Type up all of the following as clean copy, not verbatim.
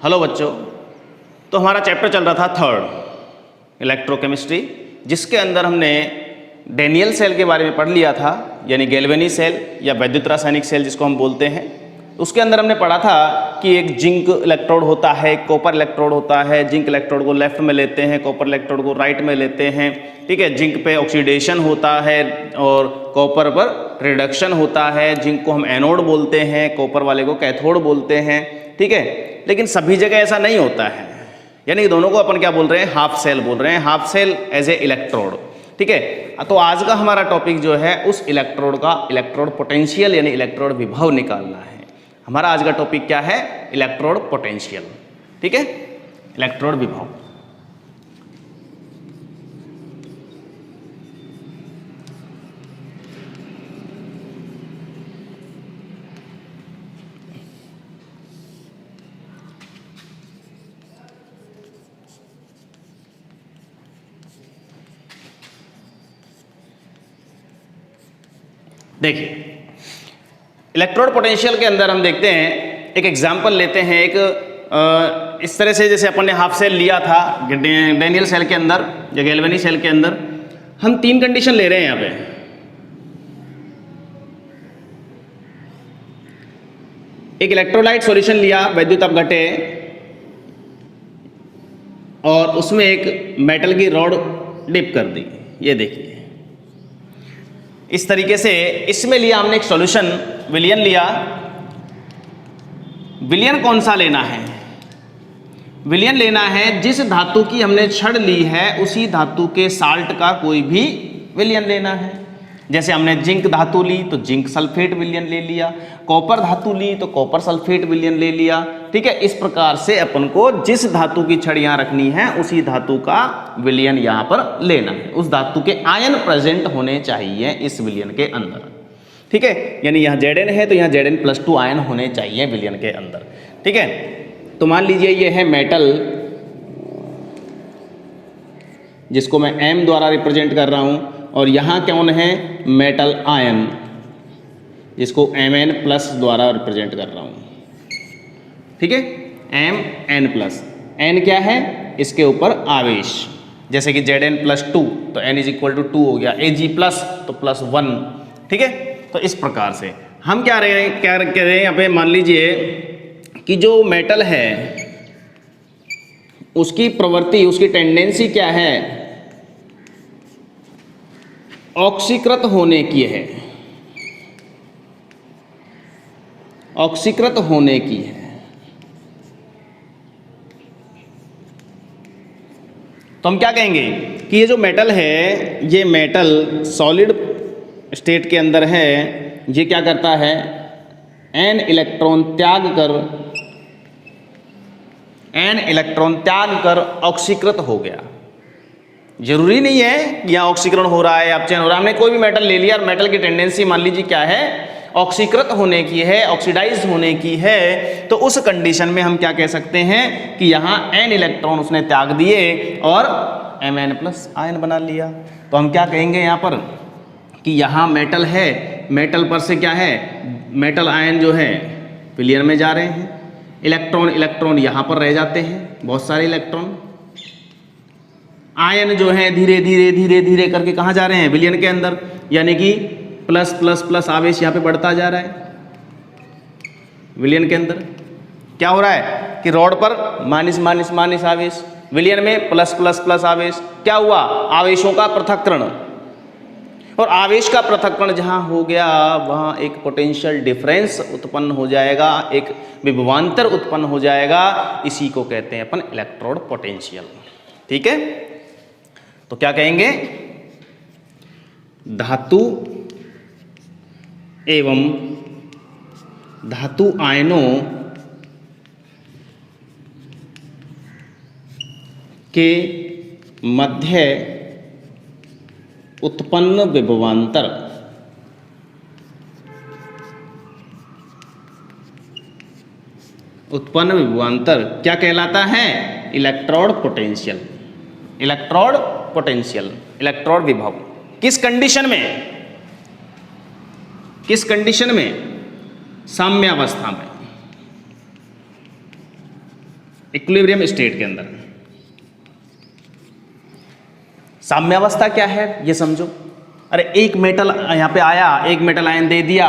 Hello बच्चों, तो हमारा चैप्टर चल रहा था थर्ड इलेक्ट्रोकेमिस्ट्री, जिसके अंदर हमने डेनियल सेल के बारे में पढ़ लिया था, यानी गैल्वेनी सेल या वैद्युत रासायनिक सेल जिसको हम बोलते हैं। उसके अंदर हमने पढ़ा था कि एक जिंक इलेक्ट्रोड होता है, कॉपर इलेक्ट्रोड होता है। जिंक इलेक्ट्रोड को लेफ्ट में लेते हैं, कॉपर इलेक्ट्रोड को राइट में लेते हैं। ठीक है, जिंक पे ऑक्सीडेशन होता है और कॉपर पर रिडक्शन होता है। जिंक को हम एनोड बोलते हैं, कॉपर वाले को कैथोड बोलते हैं। ठीक है, लेकिन सभी जगह ऐसा नहीं होता है, यानी कि दोनों को अपन क्या बोल रहे हैं, हाफ सेल बोल रहे हैं, half cell as a electrode. ठीक है, तो आज का हमारा टॉपिक जो है उस इलेक्ट्रोड का इलेक्ट्रोड पोटेंशियल यानी इलेक्ट्रोड विभव निकालना है। हमारा आज का टॉपिक क्या है, इलेक्ट्रोड पोटेंशियल। ठीक है, इलेक्ट्रोड विभव। देखिए, इलेक्ट्रोड पोटेंशियल के अंदर हम देखते हैं, एक एग्जांपल लेते हैं। एक इस तरह से जैसे अपन ने हाफ सेल लिया था डेनियल सेल के अंदर या गैल्वेनी सेल के अंदर, हम तीन कंडीशन ले रहे हैं यहाँ पे। एक इलेक्ट्रोलाइट सॉल्यूशन लिया, वैद्युत अपघट्य, और उसमें एक मेटल की रॉड डिप कर दी। ये देखिए इस तरीके से इसमें लिया हमने एक सॉल्यूशन, विलयन लिया। विलयन कौन सा लेना है, विलयन लेना है जिस धातु की हमने छड़ ली है उसी धातु के साल्ट का कोई भी विलयन लेना है। जैसे हमने जिंक धातु ली तो जिंक सल्फेट विलयन ले लिया, कॉपर धातु ली तो कॉपर सल्फेट विलयन ले लिया। ठीक है, इस प्रकार से अपन को जिस धातु की छड़ यहाँ रखनी है उसी धातु का विलयन यहाँ पर लेना है। उस धातु के आयन प्रेजेंट होने चाहिए इस विलयन के अंदर। ठीक है, यानी यहाँ Zn है तो यहाँ Zn+2 आयन होने चाहिए विलयन के अंदर। ठीक है, तो मान लीजिए ये है मेटल, जिसको मैं M द्वारा रिप्रेजेंट कर रहा हूँ, और यहाँ कौन है, मेटल आयन, जिसको Mn+ द्वारा रिप्रेजेंट कर रहा हूँ। ठीक है, Mn+, n क्या है, इसके ऊपर आवेश, जैसे कि Zn+2 तो n=2 हो गया, Ag+ तो +1। ठीक है, तो इस प्रकार से हम क्या कह रहे हैं यहाँ पे, मान लीजिए कि जो मेटल है उसकी प्रवृत्ति, उसकी टेंडेंसी क्या है, ऑक्सीकृत होने की है, ऑक्सीकृत होने की है। तो हम क्या कहेंगे कि ये जो मेटल है, ये मेटल सॉलिड स्टेट के अंदर है, ये क्या करता है, n इलेक्ट्रॉन त्याग कर ऑक्सीकृत हो गया। जरूरी नहीं है कि यहाँ ऑक्सीकरण हो रहा है, अपचयन हो रहा है। हमने कोई भी मेटल ले लिया और मेटल की टेंडेंसी मान लीजिए क्या है, ऑक्सीकृत होने की है, ऑक्सीडाइज होने की है, तो उस कंडीशन में हम क्या कह सकते हैं कि यहाँ n इलेक्ट्रॉन उसने त्याग दिए और Mn+ आयन बना लिया। तो हम क्या कहेंगे यहाँ पर कि यहाँ मेटल है, मेटल पर से क्या है, मेटल आयन जो है विलयन में जा रहे हैं, इलेक्ट्रॉन यहाँ पर रह जाते हैं, बहुत सारे इलेक्ट्रॉन। आयन जो है धीरे धीरे करके कहाँ जा रहे हैं, विलयन के अंदर, यानी कि प्लस आवेश यहाँ पे बढ़ता जा रहा है। विलयन के अंदर क्या हो रहा है कि रॉड पर माइनस आवेश, विलयन में प्लस आवेश। क्या हुआ, आवेशों का पृथक्करण, और आवेश का पृथक्करण जहाँ हो गया वहाँ एक पोटेंशियल डिफरेंस उत्पन्न हो जाएगा, एक विभवांतर उत्पन्न हो जाएगा। इसी को कहते हैं अपन इलेक्ट्रोड पोटेंशियल। ठीक है, तो क्या कहेंगे, धातु एवं धातु आयनों के मध्य उत्पन्न विभवांतर क्या कहलाता है, electrode potential. Electrode potential, electrode विभव। किस कंडीशन में, साम्यावस्था में। इक्विलिब्रियम स्टेट के अंदर। साम्यावस्था क्या है ये समझो। अरे एक मेटल यहाँ पे आया, एक मेटल आयन दे दिया,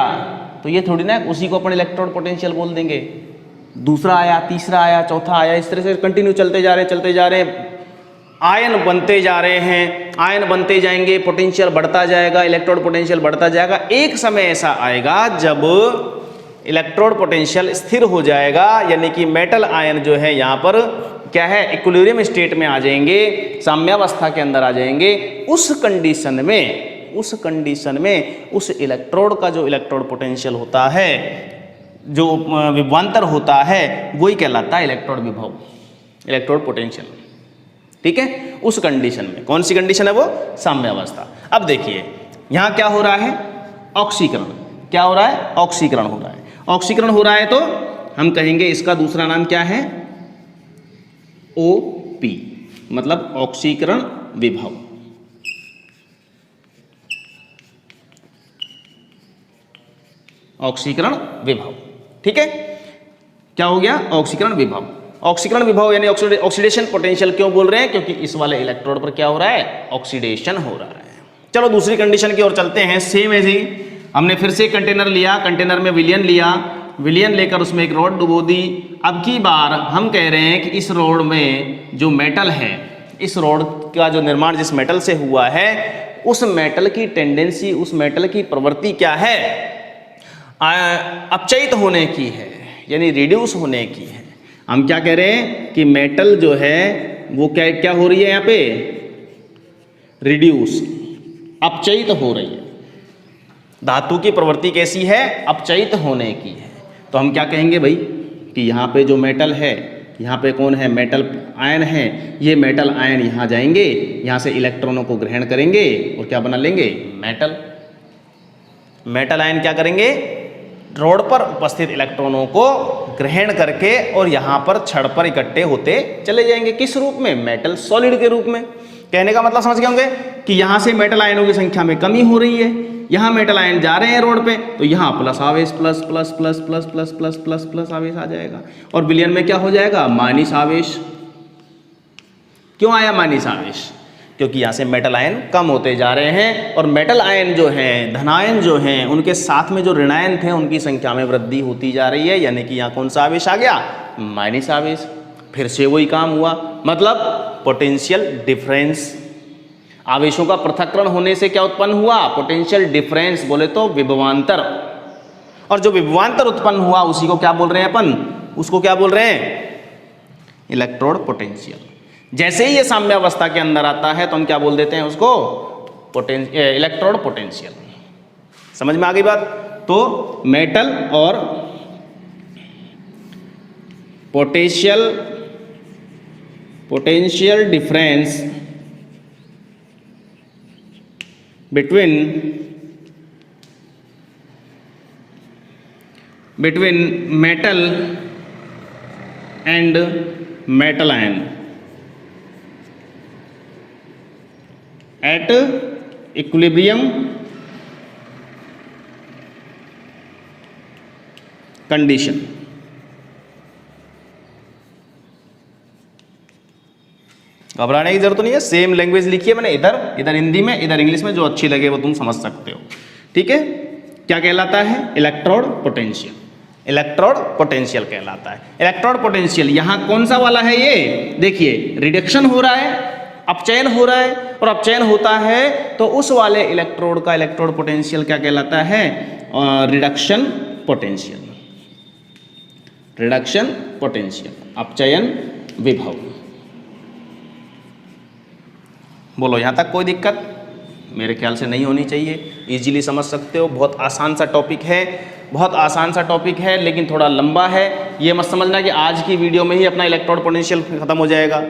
तो ये थोड़ी ना उसी को अपन इलेक्ट्रोड पोटेंशियल बोल देंगे। दूसरा आया, तीसरा आया, चौथा आया, इस तरह से कंटिन्यू चलते जा रहे हैं, आयन बनते जा रहे हैं, आयन बनते जाएंगे, पोटेंशियल बढ़ता जाएगा, इलेक्ट्रोड पोटेंशियल बढ़ता जाएगा। एक समय ऐसा आएगा जब इलेक्ट्रोड पोटेंशियल स्थिर हो जाएगा, यानी कि मेटल आयन जो है यहाँ पर क्या है, इक्विलिब्रियम स्टेट में आ जाएंगे, साम्यावस्था के अंदर आ जाएंगे। उस कंडीशन में उस इलेक्ट्रोड का जो इलेक्ट्रोड पोटेंशियल होता है, जो विभवांतर होता है, वही कहलाता है इलेक्ट्रोड विभव, इलेक्ट्रोड पोटेंशियल। ठीक है, उस कंडीशन में, कौन सी कंडीशन है वो, साम्यावस्था। अब देखिए यहां क्या हो रहा है, ऑक्सीकरण। क्या हो रहा है, ऑक्सीकरण हो रहा है। ऑक्सीकरण हो रहा है तो हम कहेंगे इसका दूसरा नाम क्या है, OP, मतलब ऑक्सीकरण विभव। ऑक्सीकरण विभव, ठीक है, क्या हो गया, ऑक्सीकरण विभव। ऑक्सीकरण विभव यानी ऑक्सीडेशन पोटेंशियल क्यों बोल रहे हैं, क्योंकि इस वाले इलेक्ट्रोड पर क्या हो रहा है, ऑक्सीडेशन हो रहा है। चलो दूसरी कंडीशन की ओर चलते हैं। सेम ऐसे ही हमने फिर से कंटेनर लिया, कंटेनर में विलयन लिया, विलयन लेकर उसमें एक रॉड डुबो दी। अब की बार हम कह रहे हैं कि इस रॉड में जो मेटल है, इस रॉड का जो निर्माण जिस मेटल से हुआ है, उस मेटल की टेंडेंसी, उस मेटल की प्रवृत्ति क्या है, अपचयित होने की है, यानी रिड्यूस होने की है। हम क्या कह रहे हैं कि मेटल जो है वो क्या हो रही है, यहाँ पे रिड्यूस, अपचयित हो रही है। धातु की प्रवृत्ति कैसी है, अपचयित होने की है। तो हम क्या कहेंगे भाई कि यहाँ पे जो मेटल है, यहाँ पे कौन है, मेटल आयन है, ये मेटल आयन यहाँ जाएंगे, यहाँ से इलेक्ट्रॉनों को ग्रहण करेंगे और क्या बना लेंगे, मेटल। मेटल आयन क्या करेंगे, रॉड पर उपस्थित इलेक्ट्रॉनों को ग्रहण करके और यहाँ पर छड़ पर इकट्ठे होते चले जाएंगे। किस रूप में, मेटल सॉलिड के रूप में। कहने का मतलब समझ गए होंगे कि यहाँ से मेटल आयनों की संख्या में कमी हो रही है, यहाँ मेटल आयन जा रहे हैं रोड पे, तो यहाँ प्लस आवेश, plus plus plus plus plus plus plus plus आवेश आ जाएगा। और विलयन में क्या हो जाएगा, माइनस आवेश। क्यों आया माइनस आवेश, क्योंकि यहाँ से मेटल आयन कम होते जा रहे हैं और मेटल आयन जो हैं, धनायन जो हैं, उनके साथ में जो ऋणायन थे उनकी संख्या में वृद्धि होती जा रही है, यानी कि यहाँ कौन सा आवेश आ गया, माइनस आवेश। फिर से वही काम हुआ, मतलब पोटेंशियल डिफरेंस। आवेशों का पृथक्करण होने से क्या उत्पन्न हुआ, पोटेंशियल डिफरेंस, बोले तो विभवांतर। और जो विभवांतर उत्पन्न हुआ उसी को क्या बोल रहे हैं अपन, उसको क्या बोल रहे हैं, इलेक्ट्रोड पोटेंशियल। जैसे ही ये साम्यावस्था के अंदर आता है तो हम क्या बोल देते हैं उसको, इलेक्ट्रोड पोटेंशियल। समझ में आ गई बात। तो मेटल और potential difference between metal and metal ion at equilibrium condition। घबराने की जरूरत नहीं है, सेम लैंग्वेज लिखी है मैंने, इधर हिंदी में, इधर इंग्लिश में, जो अच्छी लगे वो तुम समझ सकते हो। ठीक है, क्या कहलाता है, इलेक्ट्रोड पोटेंशियल। इलेक्ट्रोड पोटेंशियल कहलाता है। इलेक्ट्रोड पोटेंशियल यहाँ कौन सा वाला है, ये देखिए, रिडक्शन हो रहा है, अपचयन हो रहा है, और अपचयन होता है तो उस वाले इलेक्ट्रोड का इलेक्ट्रोड पोटेंशियल क्या कहलाता है, रिडक्शन पोटेंशियल। रिडक्शन पोटेंशियल, अपचयन विभव। बोलो यहाँ तक कोई दिक्कत, मेरे ख्याल से नहीं होनी चाहिए, इजीली समझ सकते हो। बहुत आसान सा टॉपिक है, बहुत आसान सा टॉपिक है, लेकिन थोड़ा लंबा है। ये मत समझना कि आज की वीडियो में ही अपना इलेक्ट्रोड पोटेंशियल खत्म हो जाएगा।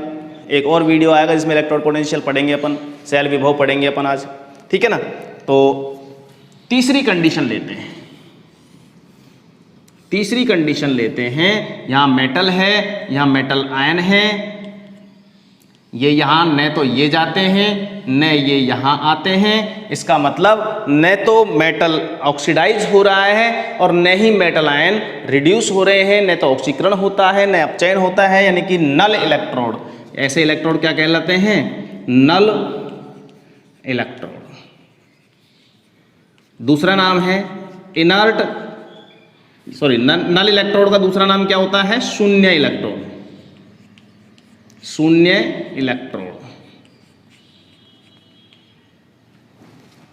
एक और वीडियो आएगा जिसमें इलेक्ट्रोड पोटेंशियल पढ़ेंगे अपन, सेल विभव पढ़ेंगे अपन आज, ठीक है ना। तो तीसरी कंडीशन लेते हैं, तीसरी कंडीशन लेते हैं। यहाँ मेटल है, यहाँ मेटल आयन है, ये यहाँ न तो ये जाते हैं न ये यहाँ आते हैं। इसका मतलब न तो मेटल ऑक्सीडाइज हो रहा है और न ही मेटल आयन रिड्यूस हो रहे हैं, न तो ऑक्सीकरण होता है न अपचयन होता है, यानी कि नल इलेक्ट्रोड। ऐसे इलेक्ट्रोड क्या कहलाते हैं? नल इलेक्ट्रोड। दूसरा नाम है इनर्ट, नल इलेक्ट्रोड का दूसरा नाम क्या होता है? शून्य इलेक्ट्रोड। शून्य इलेक्ट्रोड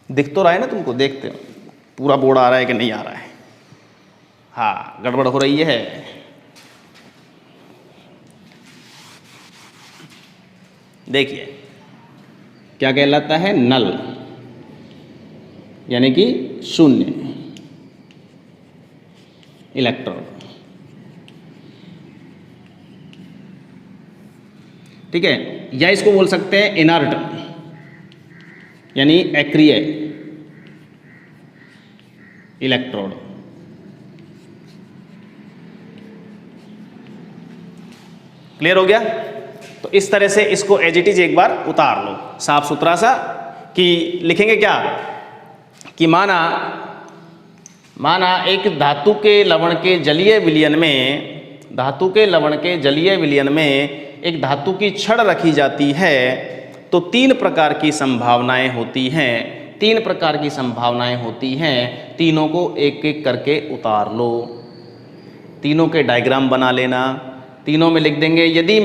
दिख तो रहा है ना तुमको? देखते हो पूरा बोर्ड आ रहा है कि नहीं आ रहा है? हाँ, गड़बड़ हो रही है। देखिए क्या कहलाता है? नल, यानी कि शून्य इलेक्ट्रोड। ठीक है, या इसको बोल सकते हैं इनर्ट, यानी अक्रिय इलेक्ट्रोड। क्लियर हो गया? तो इस तरह से इसको एज इट इज एक बार उतार लो साफ सुथरा सा, कि लिखेंगे क्या कि माना एक धातु के लवण के जलीय विलयन में, धातु के लवण के जलीय विलयन में एक धातु की छड़ रखी जाती है, तो 3 प्रकार की संभावनाएं होती हैं। 3 प्रकार की संभावनाएं होती हैं, तीनों को एक एक करके उतार लो। तीनों के डायग्राम बना लेना। तीनों में लिख देंगे यदि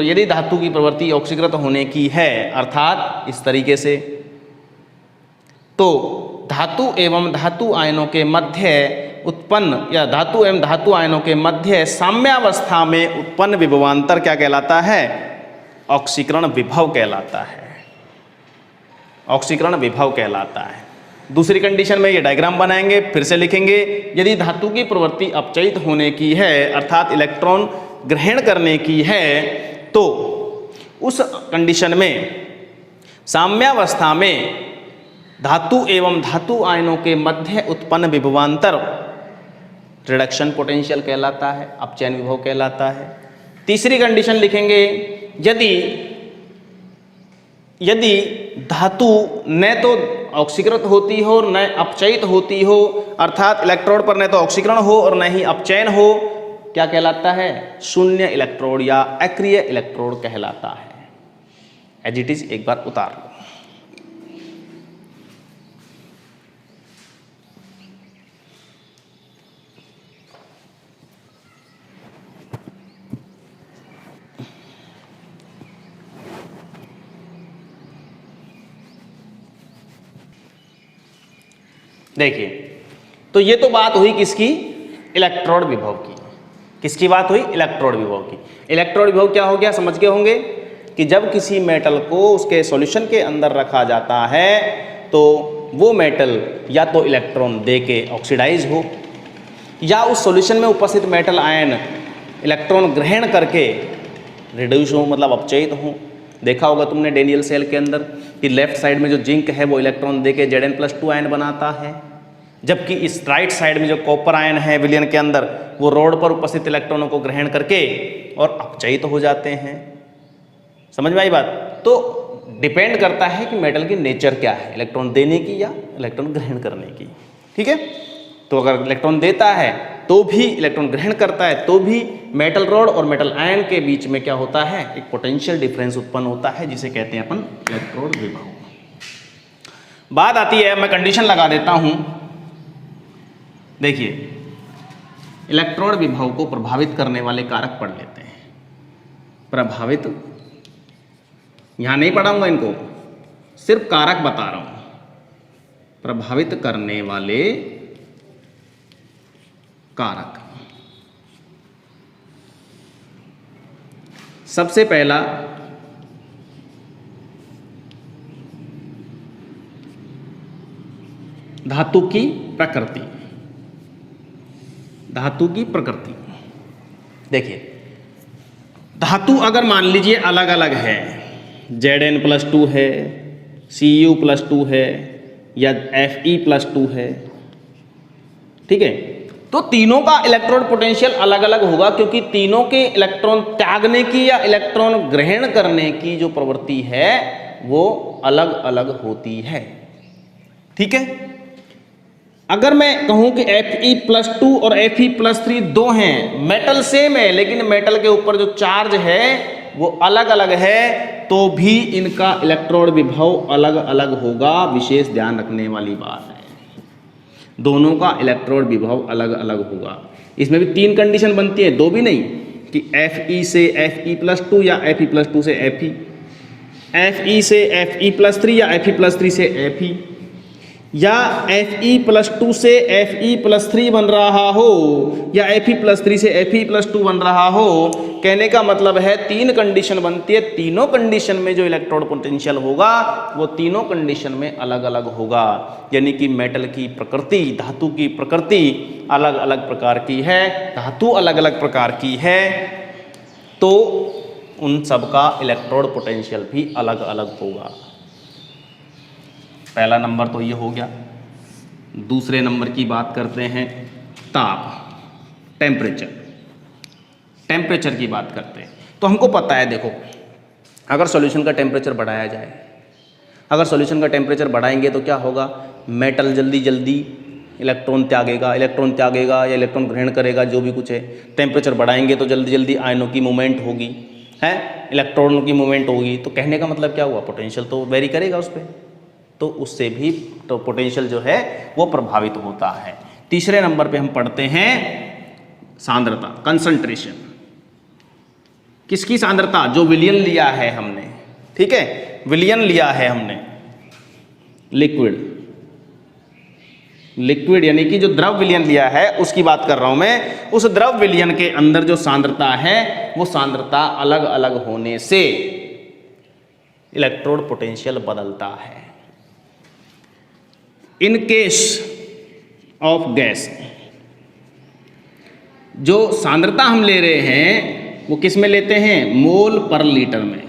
यदि धातु की प्रवृत्ति ऑक्सीकृत होने की है, अर्थात इस तरीके से, तो धातु एवं धातु आयनों के मध्य उत्पन्न, या धातु एवं धातु आयनों के मध्य साम्यावस्था में उत्पन्न विभवांतर क्या कहलाता है? ऑक्सीकरण विभव कहलाता है। ऑक्सीकरण विभव कहलाता है। दूसरी कंडीशन में ये डायग्राम बनाएंगे, फिर से लिखेंगे यदि धातु की प्रवृत्ति अपचयित होने की है, अर्थात इलेक्ट्रॉन ग्रहण करने की है, तो उस कंडीशन में साम्यावस्था में धातु एवं धातु आयनों के मध्य उत्पन्न विभवांतर रिडक्शन पोटेंशियल कहलाता है, अपचयन विभव कहलाता है। तीसरी कंडीशन लिखेंगे यदि धातु न तो ऑक्सीकृत होती हो न अपचयित होती हो, अर्थात इलेक्ट्रोड पर न तो ऑक्सीकरण हो और न ही अपचयन हो, क्या कहलाता है? शून्य इलेक्ट्रोड या अक्रिय इलेक्ट्रोड कहलाता है। एज इट इज एक बार उतार लो। देखिए, तो ये तो बात हुई किसकी? इलेक्ट्रोड विभव की। किसकी बात हुई? इलेक्ट्रोड विभव की। इलेक्ट्रोड विभव क्या हो गया? समझ गए होंगे कि जब किसी मेटल को उसके सॉल्यूशन के अंदर रखा जाता है, तो वो मेटल या तो इलेक्ट्रॉन दे के ऑक्सीडाइज हो, या उस सॉल्यूशन में उपस्थित मेटल आयन इलेक्ट्रॉन ग्रहण करके रिड्यूस हो, मतलब अपचयित हो। देखा होगा तुमने डेनियल सेल के अंदर कि लेफ्ट साइड में जो जिंक है वो इलेक्ट्रॉन देके Zn+2 आयन बनाता है, जबकि इस राइट साइड में जो कॉपर आयन है विलयन के अंदर, वो रोड पर उपस्थित इलेक्ट्रॉनों को ग्रहण करके और अपचयित हो जाते हैं। समझ में आई बात? तो डिपेंड करता है कि मेटल की नेचर क्या है, इलेक्ट्रॉन देने की या इलेक्ट्रॉन ग्रहण करने की। ठीक है, तो अगर इलेक्ट्रॉन देता है तो भी, इलेक्ट्रॉन ग्रहण करता है तो भी मेटल रॉड और मेटल आयन के बीच में क्या होता है? एक पोटेंशियल डिफरेंस उत्पन्न होता है, जिसे कहते हैं अपन इलेक्ट्रोड विभव। बात आती है, मैं कंडीशन लगा देता हूं। देखिए, इलेक्ट्रोड विभव को प्रभावित करने वाले कारक पढ़ लेते हैं। प्रभावित, यहां नहीं पढ़ाऊंगा इनको, सिर्फ कारक बता रहा हूं। प्रभावित करने वाले कारक। सबसे पहला धातु की प्रकृति। धातु की प्रकृति, देखिए धातु अगर मान लीजिए अलग अलग है, Zn+2 है, Cu+2 है, या Fe+2 है, ठीक है, तो तीनों का इलेक्ट्रॉन पोटेंशियल अलग अलग होगा, क्योंकि तीनों के इलेक्ट्रॉन त्यागने की या इलेक्ट्रॉन ग्रहण करने की जो प्रवृत्ति है वो अलग अलग होती है। ठीक है, अगर मैं कहूं कि Fe+2 और Fe+3 दो हैं, मेटल सेम है लेकिन मेटल के ऊपर जो चार्ज है वो अलग अलग है, तो भी इनका इलेक्ट्रॉन विभव अलग अलग होगा। विशेष ध्यान रखने वाली बात है, दोनों का इलेक्ट्रॉन विभव अलग अलग होगा। इसमें भी तीन कंडीशन बनती है, दो भी नहीं, कि Fe से Fe+2 या Fe+2 से Fe, Fe से Fe+3 या Fe+3 से Fe, या Fe+2 से Fe+3 बन रहा हो या Fe+3 से Fe+2 बन रहा हो। कहने का मतलब है तीन कंडीशन बनती है, तीनों कंडीशन में जो इलेक्ट्रॉन पोटेंशियल होगा वो तीनों कंडीशन में अलग अलग होगा। यानी कि मेटल की प्रकृति, धातु की प्रकृति अलग अलग प्रकार की है, धातु अलग अलग प्रकार की है, तो उन सब का इलेक्ट्रॉन पोटेंशियल भी अलग अलग होगा। पहला नंबर तो ये हो गया। दूसरे नंबर की बात करते हैं ताप, टेम्परेचर। टेम्परेचर की बात करते हैं तो हमको पता है, देखो अगर सॉल्यूशन का टेम्परेचर बढ़ाया जाए, अगर सॉल्यूशन का टेम्परेचर बढ़ाएंगे तो क्या होगा, मेटल जल्दी जल्दी इलेक्ट्रॉन त्यागेगा या इलेक्ट्रॉन ग्रहण करेगा, जो भी कुछ है। टेम्परेचर बढ़ाएंगे तो जल्दी जल्दी आयनों की मूवमेंट होगी, है इलेक्ट्रॉनों की मूवमेंट होगी। तो कहने का मतलब क्या हुआ, पोटेंशियल तो वेरी करेगा उस पर, तो उससे भी तो पोटेंशियल जो है वो प्रभावित होता है। तीसरे नंबर पे हम पढ़ते हैं सांद्रता, कंसंट्रेशन। किसकी सांद्रता, जो विलयन लिया है हमने, ठीक है, विलयन लिया है हमने, लिक्विड यानी कि जो द्रव विलयन लिया है उसकी बात कर रहा हूं मैं। उस द्रव विलयन के अंदर जो सांद्रता है वो सांद्रता अलग अलग होने से इलेक्ट्रोड पोटेंशियल बदलता है। इन केस ऑफ गैस, जो सांद्रता हम ले रहे हैं वो किस में लेते हैं, मोल पर लीटर में।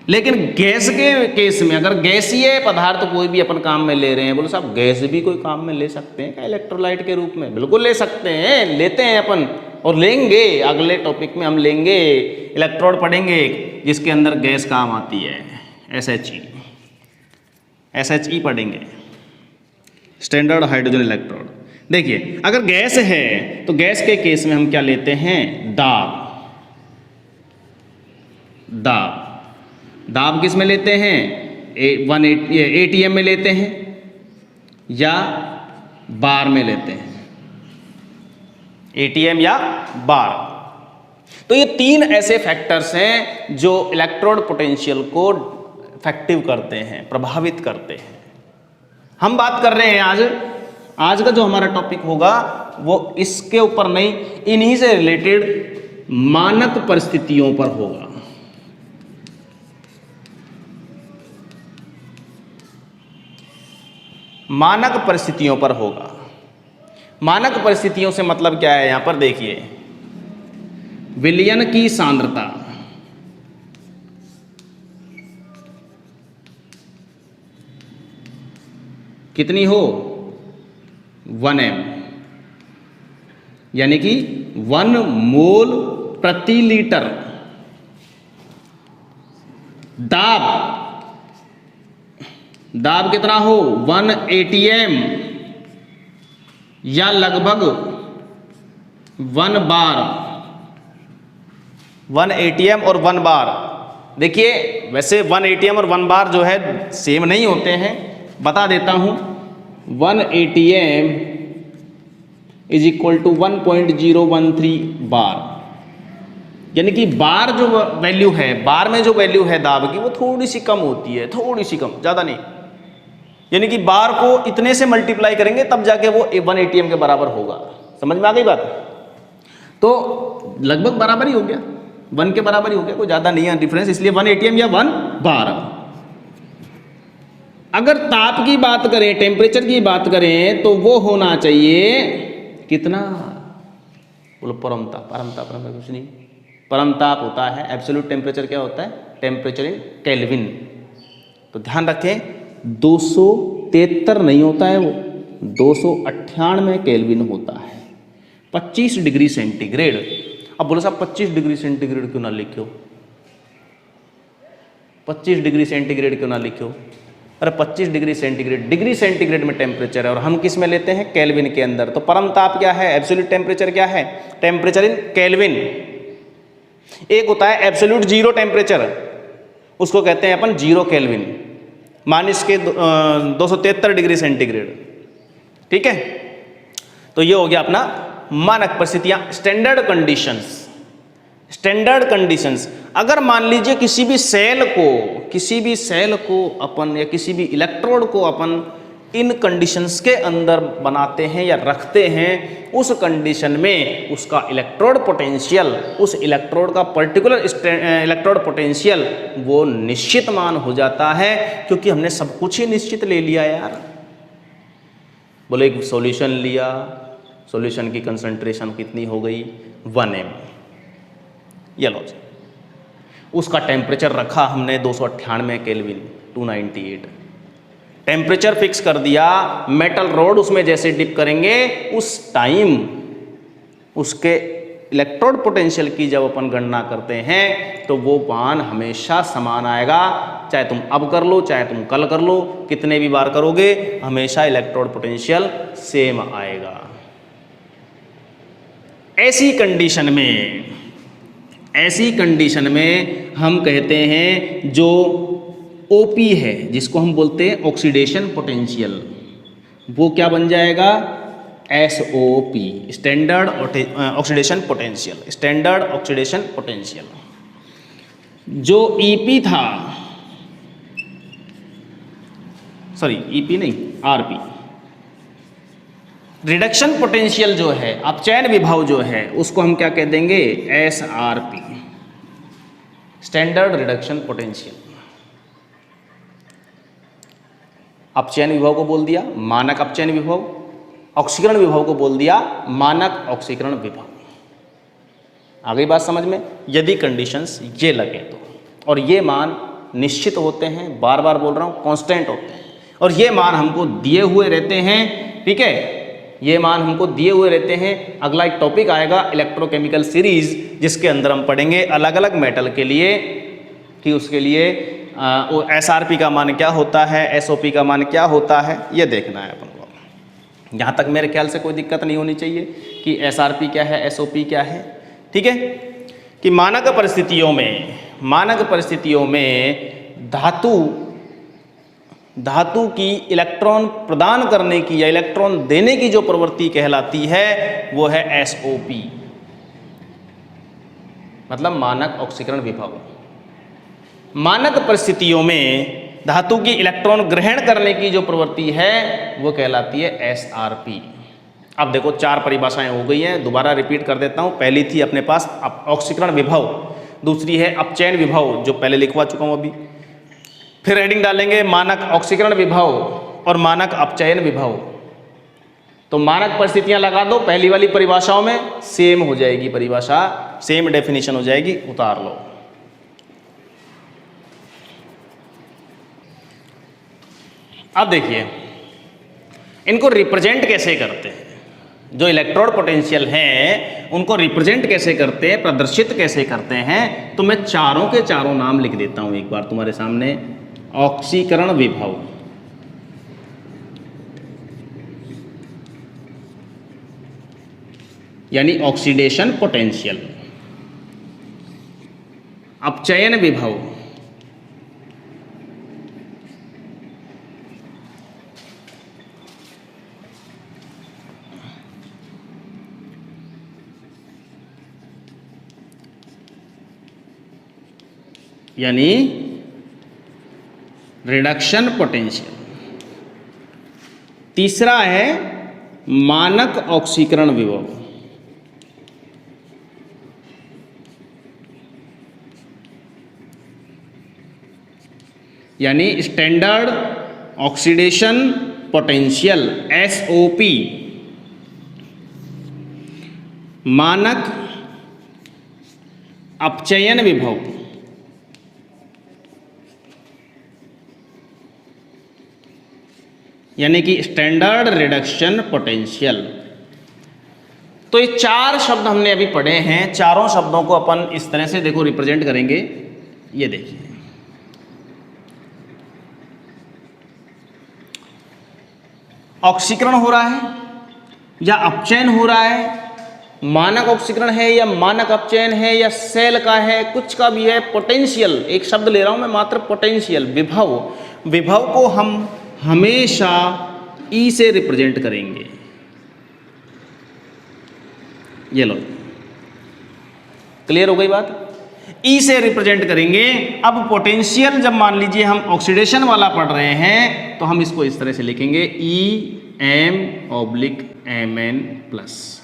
लेकिन गैस के केस में, अगर गैसीय पदार्थ कोई भी अपन काम में ले रहे हैं, बोलो साहब गैस भी कोई काम में ले सकते हैं क्या इलेक्ट्रोलाइट के रूप में? बिल्कुल ले सकते हैं, लेते हैं अपन और लेंगे। अगले टॉपिक में हम लेंगे, इलेक्ट्रोड पढ़ेंगे जिसके अंदर गैस काम आती है, SHE पढ़ेंगे, स्टैंडर्ड हाइड्रोजन इलेक्ट्रोड। देखिए अगर गैस है तो गैस के केस में हम क्या लेते हैं, दाब किस में लेते हैं, 180 ATM में लेते हैं या बार में लेते हैं, ATM या बार। तो ये तीन ऐसे फैक्टर्स हैं जो इलेक्ट्रोड पोटेंशियल को इफेक्टिव करते हैं, प्रभावित करते हैं। हम बात कर रहे हैं आज का जो हमारा टॉपिक होगा वो इसके ऊपर नहीं, इन्हीं से रिलेटेड मानक परिस्थितियों पर होगा। मानक परिस्थितियों पर होगा। मानक परिस्थितियों से मतलब क्या है, यहां पर देखिए, विलयन की सांद्रता कितनी हो, 1 m, यानी कि 1 मोल प्रति लीटर। दाब कितना हो, 1 ATM या लगभग 1 बार, 1 ATM और 1 बार। देखिए वैसे 1 ATM और 1 बार जो है सेम नहीं होते हैं, बता देता हूं। 1 ATM इज इक्वल टू 1.013 बार, यानी कि बार जो वैल्यू है, बार में जो वैल्यू है दाब की वो थोड़ी सी कम होती है, थोड़ी सी कम, ज़्यादा नहीं। यानी कि बार को इतने से मल्टीप्लाई करेंगे तब जाके वो 1 ATM के बराबर होगा। समझ में आ गई बात? तो लगभग बराबर ही हो गया, 1 के बराबर ही हो गया, कोई ज़्यादा नहीं है डिफरेंस, इसलिए 1 ATM या 1 बार। अगर ताप की बात करें, टेम्परेचर की बात करें, तो वो होना चाहिए कितना, बोलो परमताप कुछ नहीं, परमताप होता है, एब्सोल्यूट टेम्परेचर क्या होता है, टेम्परेचर इन केल्विन। तो ध्यान रखें 273 नहीं होता है, वो 298 केल्विन होता है, 25 डिग्री सेंटीग्रेड। अब बोलो साहब 25 डिग्री सेंटीग्रेड क्यों ना लिखो, 25 डिग्री सेंटीग्रेड क्यों ना लिखो? अरे 25 डिग्री सेंटीग्रेड में टेम्परेचर है और हम किस में लेते हैं? केल्विन के अंदर। तो परम ताप क्या है? एब्सोल्यूट टेम्परेचर क्या है? Temperature in kelvin. एक होता है एब्सोल्यूट जीरो टेम्परेचर, उसको कहते हैं अपन जीरो केल्विन, माइनस के 273 डिग्री सेंटीग्रेड। ठीक है, तो ये हो गया अपना मानक परिस्थितियां, स्टैंडर्ड कंडीशंस। स्टैंडर्ड कंडीशंस, अगर मान लीजिए किसी भी सेल को अपन या किसी भी इलेक्ट्रोड को अपन इन कंडीशंस के अंदर बनाते हैं या रखते हैं, उस कंडीशन में उसका इलेक्ट्रोड पोटेंशियल, उस इलेक्ट्रोड का पर्टिकुलर इलेक्ट्रोड पोटेंशियल वो निश्चित मान हो जाता है, क्योंकि हमने सब कुछ ही निश्चित ले लिया यार। बोले एक सॉल्यूशन लिया, सॉल्यूशन की कंसंट्रेशन कितनी हो गई? 1 m। ये लो जी, उसका टेम्परेचर रखा हमने 298 केल्विन, 298। टेम्परेचर फिक्स कर दिया, मेटल रोड उसमें जैसे डिप करेंगे उस टाइम उसके इलेक्ट्रोड पोटेंशियल की जब अपन गणना करते हैं तो वो मान हमेशा समान आएगा, चाहे तुम अब कर लो चाहे तुम कल कर लो, कितने भी बार करोगे हमेशा इलेक्ट्रोड पोटेंशियल सेम आएगा। ऐसी कंडीशन में हम कहते हैं जो ओपी है, जिसको हम बोलते हैं ऑक्सीडेशन पोटेंशियल, वो क्या बन जाएगा? SOP, standard oxidation potential. Standard oxidation potential. जो ईपी था, सॉरी ईपी नहीं, आरपी, रिडक्शन पोटेंशियल जो है, अपचयन विभव जो है, उसको हम क्या कह देंगे? SRP, standard reduction potential. अपचयन विभव को बोल दिया मानक अपचयन विभव, ऑक्सीकरण विभव को बोल दिया मानक ऑक्सीकरण विभव। आ गई बात समझ में? यदि कंडीशंस ये लगे तो, और ये मान निश्चित होते हैं, बार बार बोल रहा हूँ, कांस्टेंट होते हैं, और ये मान हमको दिए हुए रहते हैं। ठीक है, ये मान हमको दिए हुए रहते हैं। अगला एक टॉपिक आएगा इलेक्ट्रोकेमिकल सीरीज, जिसके अंदर हम पढ़ेंगे अलग अलग मेटल के लिए कि उसके लिए एसआरपी का मान क्या होता है, एसओपी का मान क्या होता है, ये देखना है अपन को। यहाँ तक मेरे ख्याल से कोई दिक्कत नहीं होनी चाहिए कि एसआरपी क्या है, एसओपी क्या है। ठीक है, कि मानक परिस्थितियों में धातु की इलेक्ट्रॉन प्रदान करने की या इलेक्ट्रॉन देने की जो प्रवृत्ति कहलाती है वो है एसओपी, मतलब मानक ऑक्सीकरण विभव। मानक परिस्थितियों में धातु की इलेक्ट्रॉन ग्रहण करने की जो प्रवृत्ति है वो कहलाती है एसआरपी। अब देखो 4 परिभाषाएं हो गई हैं, दोबारा रिपीट कर देता हूं। पहली थी अपने पास ऑक्सीकरण विभव, दूसरी है अपचयन विभव जो पहले लिखवा चुका हूं अभी, फिर हेडिंग डालेंगे मानक ऑक्सीकरण विभव और मानक अपचयन विभव। तो मानक परिस्थितियां लगा दो, पहली वाली परिभाषाओं में सेम हो जाएगी परिभाषा, सेम डेफिनेशन हो जाएगी, उतार लो। अब देखिए इनको रिप्रेजेंट कैसे करते हैं, जो इलेक्ट्रोड पोटेंशियल हैं उनको रिप्रेजेंट कैसे करते हैं, प्रदर्शित कैसे करते हैं। तो मैं चारों के चारों नाम लिख देता हूं एक बार तुम्हारे सामने। ऑक्सीकरण विभव, यानी ऑक्सीडेशन पोटेंशियल, अपचयन विभव, यानी रिडक्शन पोटेंशियल, तीसरा है मानक ऑक्सीकरण विभव, यानी स्टैंडर्ड ऑक्सीडेशन पोटेंशियल एसओपी, मानक अपचयन विभव, यानी कि स्टैंडर्ड रिडक्शन पोटेंशियल। तो ये 4 शब्द हमने अभी पढ़े हैं, चारों शब्दों को अपन इस तरह से देखो रिप्रेजेंट करेंगे। ये देखिए ऑक्सीकरण हो रहा है या अपचयन हो रहा है, मानक ऑक्सीकरण है या मानक अपचयन है या सेल का है, कुछ का भी है, पोटेंशियल, एक शब्द ले रहा हूं मैं मात्र, पोटेंशियल, विभव, विभव को हम हमेशा ई से रिप्रेजेंट करेंगे। ये लो, क्लियर हो गई बात, ई से रिप्रेजेंट करेंगे। अब पोटेंशियल जब मान लीजिए हम ऑक्सीडेशन वाला पढ़ रहे हैं तो हम इसको इस तरह से लिखेंगे EM/Mn प्लस।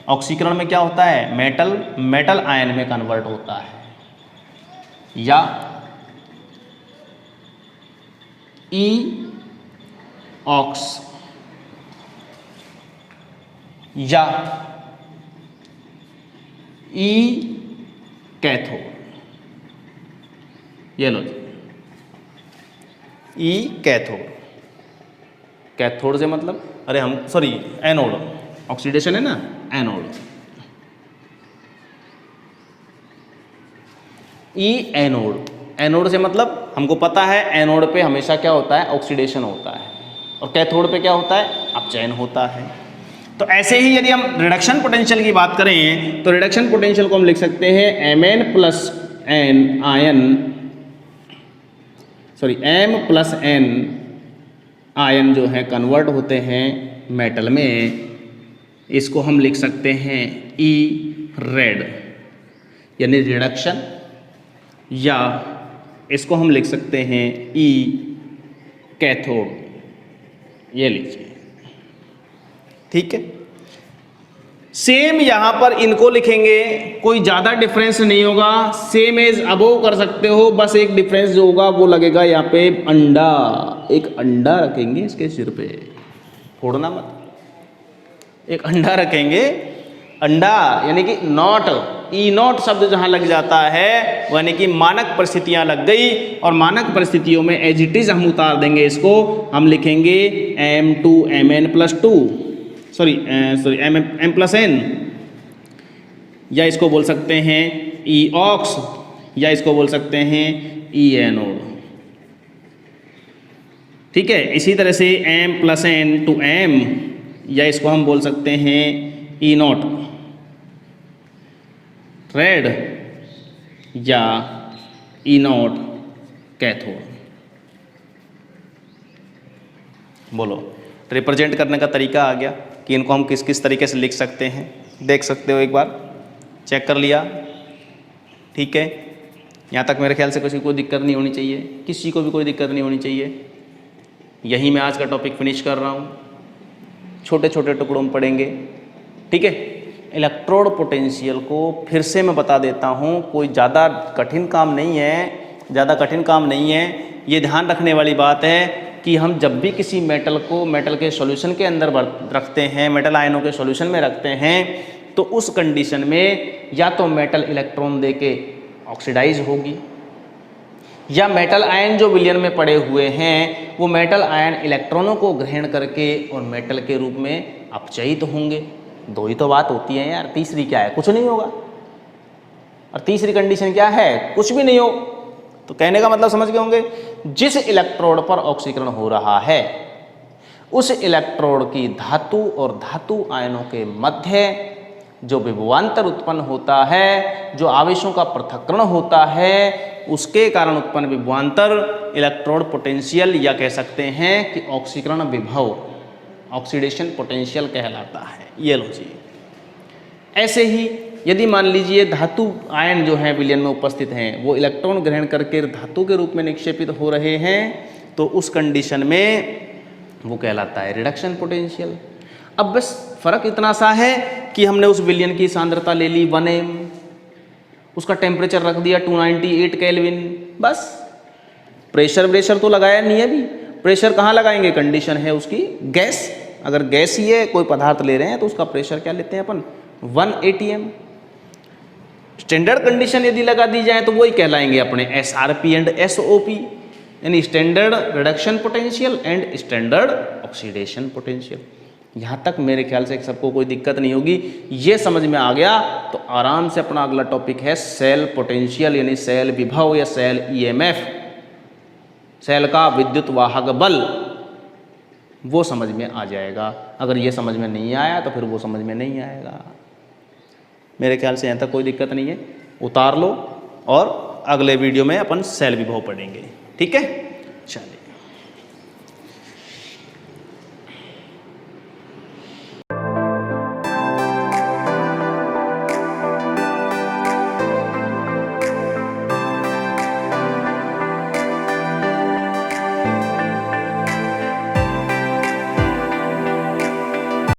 ऑक्सीकरण में क्या होता है, मेटल मेटल आयन में कन्वर्ट होता है, या E-ऑक्स या E-कैथोड। ये लो जी, E-कैथोड, कैथोड से मतलब, अरे हम सॉरी एनोड, ऑक्सीडेशन है ना, एनोड। E-एनोड, एनोड से मतलब हमको पता है एनोड पे हमेशा क्या होता है, ऑक्सीडेशन होता है, और कैथोड पे क्या होता है, अपचयन होता है। तो ऐसे ही यदि हम रिडक्शन पोटेंशियल की बात करें तो रिडक्शन पोटेंशियल को हम लिख सकते हैं Mn+N ion, sorry M+N ion जो है कन्वर्ट होते हैं मेटल में, इसको हम लिख सकते हैं E रेड यानी रिडक्शन, या इसको हम लिख सकते हैं E कैथोड। ये लीजिए, ठीक है। सेम यहां पर इनको लिखेंगे, कोई ज्यादा डिफरेंस नहीं होगा, सेम एज अबोव कर सकते हो, बस एक डिफरेंस जो होगा वो लगेगा यहाँ पे अंडा, एक अंडा रखेंगे इसके सिर पे, फोड़ना मत, एक अंडा रखेंगे, अंडा यानी कि नॉट, E0 शब्द जहां लग जाता है यानी कि मानक परिस्थितियां लग गई, और मानक परिस्थितियों में एज इट इज हम उतार देंगे इसको, हम लिखेंगे M2Mn+2, सॉरी M+N, या इसको बोल सकते हैं E-ऑक्स, या इसको बोल सकते हैं E-एनोड, ठीक है। इसी तरह से M+N/M, या इसको हम बोल सकते हैं E0 रेड या E0 कैथोड। बोलो, रिप्रेजेंट करने का तरीका आ गया कि इनको हम किस किस तरीके से लिख सकते हैं, देख सकते हो, एक बार चेक कर लिया, ठीक है। यहाँ तक मेरे ख्याल से किसी को कोई दिक्कत नहीं होनी चाहिए, किसी को भी कोई दिक्कत नहीं होनी चाहिए। यही मैं आज का टॉपिक फिनिश कर रहा हूँ, छोटे छोटे टुकड़ों में पढ़ेंगे, ठीक है। इलेक्ट्रोड पोटेंशियल को फिर से मैं बता देता हूँ, कोई ज़्यादा कठिन काम नहीं है, ज़्यादा कठिन काम नहीं है। ये ध्यान रखने वाली बात है कि हम जब भी किसी मेटल को मेटल के सॉल्यूशन के अंदर रखते हैं, मेटल आयनों के सॉल्यूशन में रखते हैं, तो उस कंडीशन में या तो मेटल इलेक्ट्रॉन देके ऑक्सीडाइज होगी, या मेटल आयन जो विलयन में पड़े हुए हैं वो मेटल आयन इलेक्ट्रॉनों को ग्रहण करके और मेटल के रूप में अपचयित होंगे। दो ही तो बात होती है यार, तीसरी क्या है, कुछ नहीं होगा। और तीसरी कंडीशन क्या है, कुछ भी नहीं हो। तो कहने का मतलब समझ गए होंगे, जिस इलेक्ट्रोड पर ऑक्सीकरण हो रहा है उस इलेक्ट्रोड की धातु और धातु आयनों के मध्य जो विभवांतर उत्पन्न होता है, जो आवेशों का पृथक्करण होता है, उसके कारण उत्पन्न विभवांतर इलेक्ट्रोड पोटेंशियल, या कह सकते हैं कि ऑक्सीकरण विभव, ऑक्सीडेशन पोटेंशियल कहलाता है। ये लो जी। ऐसे ही यदि मान लीजिए धातु आयन जो हैं विलयन में उपस्थित हैं, वो इलेक्ट्रॉन ग्रहण करके धातु के रूप में निक्षेपित हो रहे हैं, तो उस कंडीशन में वो कहलाता है रिडक्शन पोटेंशियल। अब बस फर्क इतना सा है कि हमने उस विलयन की सांद्रता ले ली 1m, उसका टेम्परेचर रख दिया 298 केल्विन, बस। प्रेशर तो लगाया नहीं है अभी। प्रेशर कहाँ लगाएंगे, कंडीशन है उसकी गैस, अगर गैस ही है कोई पदार्थ ले रहे हैं तो उसका प्रेशर क्या लेते हैं अपन, 1 atm। स्टैंडर्ड कंडीशन यदि लगा दी जाए तो वही कहलाएंगे अपने SRP एंड SOP, यानी standard reduction potential and standard oxidation potential. यहाँ तक मेरे ख्याल से सबको कोई दिक्कत नहीं होगी। ये समझ में आ गया तो आराम से अपना अगला टॉपिक है सेल पोटेंशियल, यानी सेल विभव या सेल EMF, सेल का विद्युत वाहक बल। वो समझ में आ जाएगा। अगर ये समझ में नहीं आया तो फिर वो समझ में नहीं आएगा। मेरे ख्याल से यहाँ तक कोई दिक्कत नहीं है, उतार लो और अगले वीडियो में अपन सेल विभव पढ़ेंगे। ठीक है, चलिए।